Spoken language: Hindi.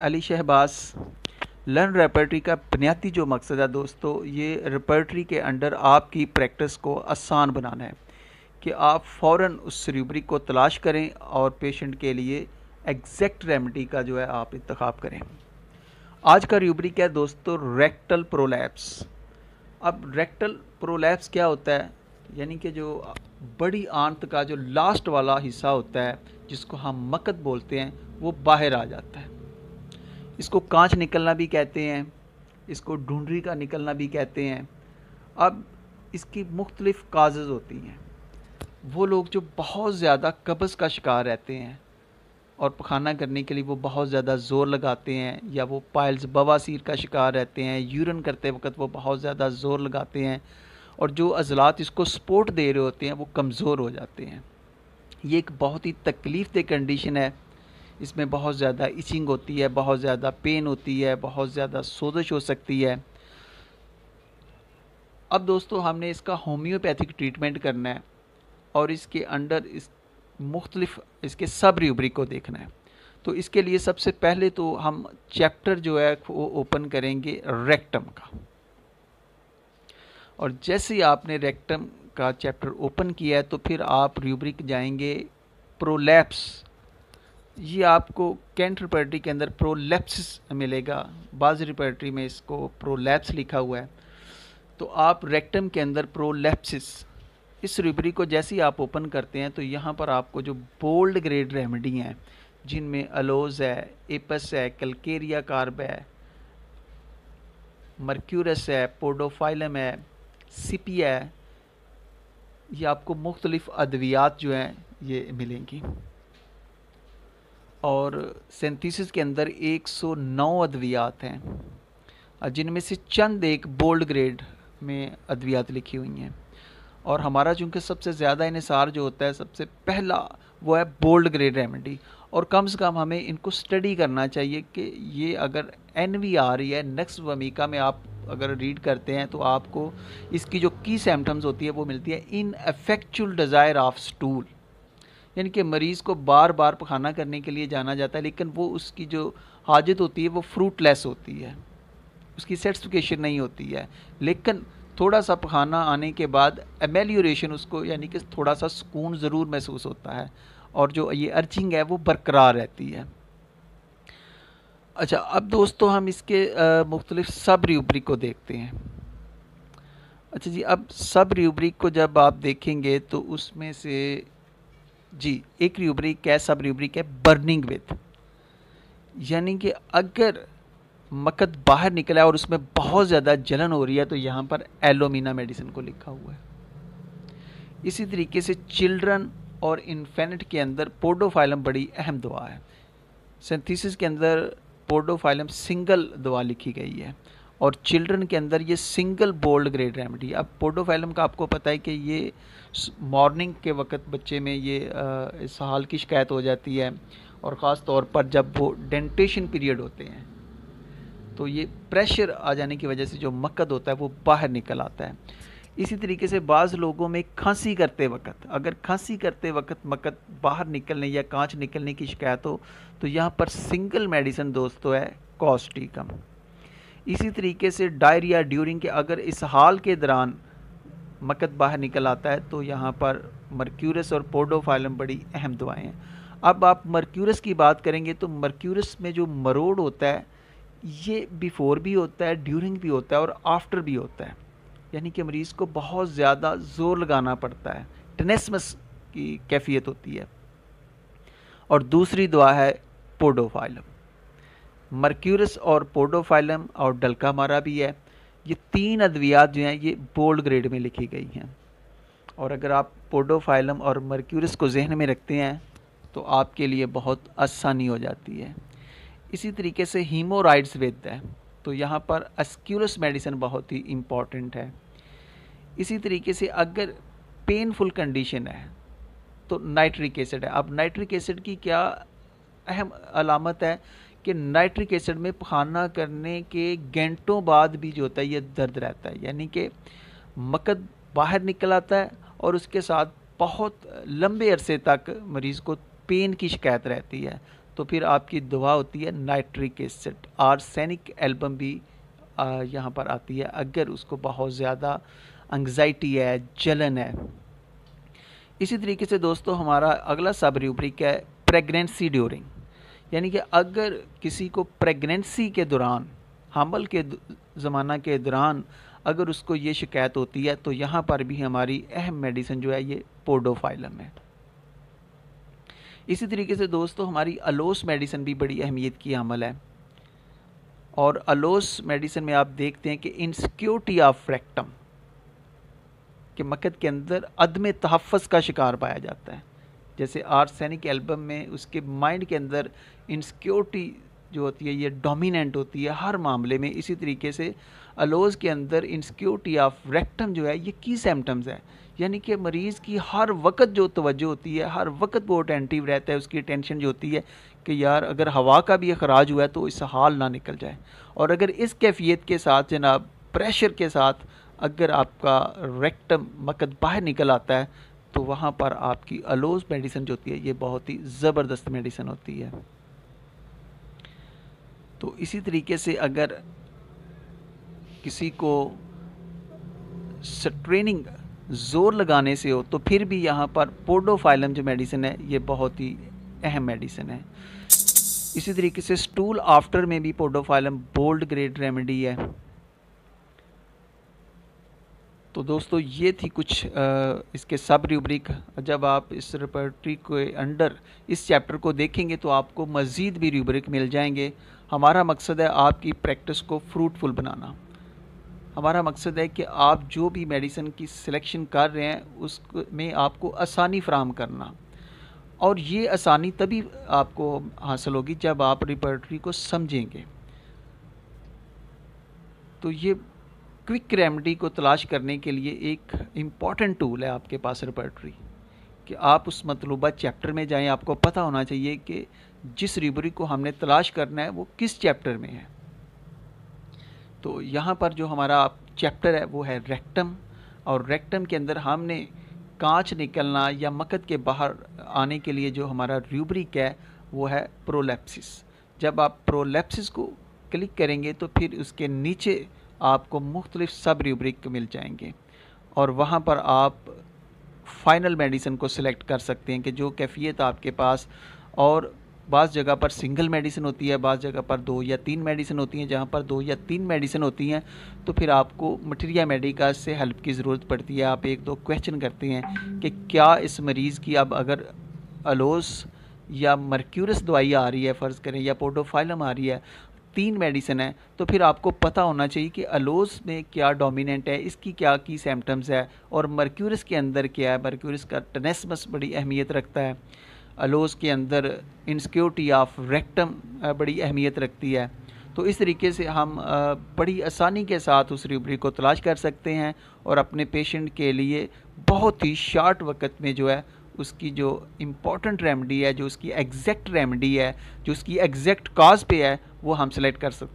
अली शहबाज। लर्न रेपर्टरी का बुनियादी जो मकसद है दोस्तों, ये रेपर्टरी के अंडर आपकी प्रैक्टिस को आसान बनाना है कि आप फ़ौरन उस रूब्रिक को तलाश करें और पेशेंट के लिए एग्जैक्ट रेमेडी का जो है आप इंतखाब करें। आज का रूब्रिक है दोस्तों रेक्टल प्रोलैप्स। अब रेक्टल प्रोलैप्स क्या होता है, यानी कि जो बड़ी आंत का जो लास्ट वाला हिस्सा होता है जिसको हम मकद बोलते हैं वो बाहर आ जाता है। इसको कांच निकलना भी कहते हैं, इसको ढूंढरी का निकलना भी कहते हैं। अब इसकी मुख्तलिफ़ काजेज़ होती हैं। वो लोग जो बहुत ज़्यादा कब्ज़ का शिकार रहते हैं और पखाना करने के लिए वो बहुत ज़्यादा ज़ोर लगाते हैं, या वो पाइल्स बवासीर का शिकार रहते हैं, यूरिन करते वक्त वो बहुत ज़्यादा ज़ोर लगाते हैं और जो अज़लात इसको सपोर्ट दे रहे होते हैं वो कमज़ोर हो जाते हैं। ये एक बहुत ही तकलीफ़ दह कंडीशन है। इसमें बहुत ज़्यादा इचिंग होती है, बहुत ज़्यादा पेन होती है, बहुत ज़्यादा सोजिश हो सकती है। अब दोस्तों हमने इसका होम्योपैथिक ट्रीटमेंट करना है और इसके अंडर इस मुख्तलिफ इसके सब रूब्रिक को देखना है। तो इसके लिए सबसे पहले तो हम चैप्टर जो है वो ओपन करेंगे रेक्टम का। और जैसे ही आपने रेक्टम का चैप्टर ओपन किया है तो फिर आप रूब्रिक जाएंगे प्रोलैप्स। ये आपको कैंट रिपर्टरी के अंदर प्रोलैप्सिस मिलेगा, बाज़ रिपर्टरी में इसको प्रोलैप्स लिखा हुआ है। तो आप रेक्टम के अंदर प्रोलैप्सिस इस रूब्रिक को जैसे ही आप ओपन करते हैं तो यहाँ पर आपको जो बोल्ड ग्रेड रेमेडी हैं जिनमें अलोज है, एपस है, कैलकेरिया कार्ब है, मर्क्यूरस है, पोडोफाइलम है, सिपिया है, ये आपको मुख्तलिफ़ अद्वियात जो हैं ये मिलेंगी। और सिंथेसिस के अंदर 109 अद्वियात हैं जिनमें से चंद एक बोल्ड ग्रेड में अद्वियात लिखी हुई हैं। और हमारा चूँकि सबसे ज़्यादा इन्हिसार जो होता है सबसे पहला वो है बोल्ड ग्रेड रेमेडी। और कम से कम हमें इनको स्टडी करना चाहिए कि ये अगर NVR या नेक्स्ट वमीका में आप अगर रीड करते हैं तो आपको इसकी जो की सिम्टम्स होती है वो मिलती है इनएफेक्चुअल डिज़ायर ऑफ स्टूल, यानी कि मरीज़ को बार बार पखाना करने के लिए जाना जाता है लेकिन वो उसकी जो हाजत होती है वो फ्रूटलेस होती है, उसकी सेटिस्फिकेशन नहीं होती है। लेकिन थोड़ा सा पखाना आने के बाद एमेलियोरेशन उसको, यानी कि थोड़ा सा सुकून ज़रूर महसूस होता है और जो ये अर्चिंग है वो बरकरार रहती है। अच्छा, अब दोस्तों हम इसके मुख्तलिफ सब रूब्रिक को देखते हैं। अच्छा जी, अब सब रूब्रिक को जब आप देखेंगे तो उसमें से जी एक रूब्रिक है, सब रूब्रिक है बर्निंग विद, यानी कि अगर मकद बाहर निकला है और उसमें बहुत ज़्यादा जलन हो रही है तो यहाँ पर एलोमिना मेडिसिन को लिखा हुआ है। इसी तरीके से चिल्ड्रन और इन्फेंट के अंदर पोडोफाइलम बड़ी अहम दवा है। सिंथेसिस के अंदर पोडोफाइलम सिंगल दवा लिखी गई है और चिल्ड्रन के अंदर ये सिंगल बोल्ड ग्रेड रेमेडी। अब पोडोफाइलम का आपको पता है कि ये मॉर्निंग के वक्त बच्चे में ये इसहाल की शिकायत हो जाती है और ख़ास तौर पर जब वो डेंटेशन पीरियड होते हैं तो ये प्रेशर आ जाने की वजह से जो मकद होता है वो बाहर निकल आता है। इसी तरीके से बाज़ लोगों में खांसी करते वक्त, अगर खांसी करते वक्त मकद बाहर निकलने या कांच निकलने की शिकायत हो तो यहाँ पर सिंगल मेडिसिन दोस्तों है कॉस्टिकम। इसी तरीके से डायरिया ड्यूरिंग के अगर इसहाल के दौरान मकद बाहर निकल आता है तो यहाँ पर मर्क्यूरस और पोडोफाइलम बड़ी अहम दवाएं हैं। अब आप मर्क्यूरस की बात करेंगे तो मर्क्यूरस में जो मरोड़ होता है ये बिफोर भी होता है, ड्यूरिंग भी होता है और आफ्टर भी होता है, यानी कि मरीज़ को बहुत ज़्यादा ज़ोर लगाना पड़ता है, टेनेस्मस की कैफियत होती है। और दूसरी दवा है पोडोफाइलम। मर्क्यूरस और पोडोफाइलम और डल्का मारा भी है। ये तीन अद्वियात जो हैं ये बोल्ड ग्रेड में लिखी गई हैं। और अगर आप पोडोफाइलम और मर्क्यूरस को जहन में रखते हैं तो आपके लिए बहुत आसानी हो जाती है। इसी तरीके से हीमोराइड्स विद है तो यहाँ पर अस्क्यूलस मेडिसिन बहुत ही इम्पॉर्टेंट है। इसी तरीके से अगर पेनफुल कंडीशन है तो नाइट्रिक एसिड है। अब नाइट्रिक एसिड की क्या अहम अलामत है कि नाइट्रिक एसिड में पखाना करने के घंटों बाद भी जो होता है ये दर्द रहता है, यानी कि मकद बाहर निकल आता है और उसके साथ बहुत लंबे अरसे तक मरीज़ को पेन की शिकायत रहती है। तो फिर आपकी दवा होती है नाइट्रिक एसिड। आर्सेनिक एल्बम भी यहाँ पर आती है अगर उसको बहुत ज़्यादा एंग्जाइटी है, जलन है। इसी तरीके से दोस्तों हमारा अगला सब रूब्रिक है प्रेगनेंसी ड्यूरिंग, यानी कि अगर किसी को प्रेगनेंसी के दौरान, हमल के ज़माना के दौरान अगर उसको ये शिकायत होती है तो यहाँ पर भी हमारी अहम मेडिसिन जो है ये पोडोफाइलम है। इसी तरीके से दोस्तों हमारी अलोस मेडिसिन भी बड़ी अहमियत की हमल है, और अलोस मेडिसिन में आप देखते हैं कि इनसिक्योरिटी ऑफ रेक्टम के मकद के अंदर अदम तहफ़्फ़ुज़ का शिकार पाया जाता है। जैसे आर्सेनिक एल्बम में उसके माइंड के अंदर इनसिक्योरिटी जो होती है ये डोमिनेंट होती है हर मामले में। इसी तरीके से अलोज के अंदर इनसिक्योरिटी ऑफ रेक्टम जो है ये की सिम्टम्स है, यानी कि मरीज़ की हर वक्त जो तवज्जो होती है, हर वक्त वो अटेंटिव रहता है, उसकी टेंशन जो होती है कि यार अगर हवा का भी अखराज हुआ है तो इस हाल ना निकल जाए। और अगर इस कैफियत के साथ जनाब प्रेशर के साथ अगर आपका रेक्टम मकद बाहर निकल आता है तो वहाँ पर आपकी अलोज मेडिसिन जो होती है ये बहुत ही ज़बरदस्त मेडिसिन होती है। तो इसी तरीके से अगर किसी को स्ट्रेनिंग ज़ोर लगाने से हो तो फिर भी यहाँ पर पोडोफाइलम जो मेडिसिन है ये बहुत ही अहम मेडिसिन है। इसी तरीके से स्टूल आफ्टर में भी पोडोफाइलम बोल्ड ग्रेड रेमेडी है। तो दोस्तों ये थी कुछ इसके सब रूब्रिक। जब आप इस रेपर्टरी के अंडर इस चैप्टर को देखेंगे तो आपको मज़ीद भी रूब्रिक मिल जाएंगे। हमारा मकसद है आपकी प्रैक्टिस को फ्रूटफुल बनाना। हमारा मकसद है कि आप जो भी मेडिसिन की सिलेक्शन कर रहे हैं उसमें आपको आसानी फ़राहम करना, और ये आसानी तभी आपको हासिल होगी जब आप रेपर्टरी को समझेंगे। तो ये क्विक रेमेडी को तलाश करने के लिए एक इम्पॉर्टेंट टूल है आपके पास रेपर्टरी, कि आप उस मतलूबा चैप्टर में जाएं। आपको पता होना चाहिए कि जिस रूब्रिक को हमने तलाश करना है वो किस चैप्टर में है। तो यहाँ पर जो हमारा चैप्टर है वो है रेक्टम, और रेक्टम के अंदर हमने कांच निकलना या मकद के बाहर आने के लिए जो हमारा रूब्रिक है वो है प्रोलेप्सिस। जब आप प्रोलेप्सिस को क्लिक करेंगे तो फिर उसके नीचे आपको मुख्तलिफ सब रूब्रिक मिल जाएंगे, और वहाँ पर आप फाइनल मेडिसिन को सिलेक्ट कर सकते हैं कि जो कैफियत आपके पास। और बाज़ जगह पर सिंगल मेडिसिन होती है, बाज़ जगह पर 2 या 3 मेडिसिन होती हैं। जहाँ पर 2 या 3 मेडिसिन होती हैं तो फिर आपको मटीरिया मेडिका से हेल्प की ज़रूरत पड़ती है। आप 1-2 क्वेश्चन करते हैं कि क्या इस मरीज़ की अब अगर अलोस या मर्क्यूरस दवाई आ रही है फ़र्ज़ करें, या पोडोफाइलम आ रही है, 3 मेडिसिन है, तो फिर आपको पता होना चाहिए कि अलोस में क्या डोमिनेंट है, इसकी क्या की सिम्टम्स है, और मर्क्यूरस के अंदर क्या है। मर्क्यूरस का टेनेस्मस बड़ी अहमियत रखता है, अलोस के अंदर इनसिक्योरिटी ऑफ रेक्टम बड़ी अहमियत रखती है। तो इस तरीके से हम बड़ी आसानी के साथ उस रूब्रिक को तलाश कर सकते हैं और अपने पेशेंट के लिए बहुत ही शॉर्ट वक्त में जो है उसकी जो इम्पॉर्टेंट रेमेडी है, जो उसकी एग्जैक्ट रेमेडी है, जो उसकी एग्जैक्ट काज पे है, वो हम सेलेक्ट कर सकते हैं।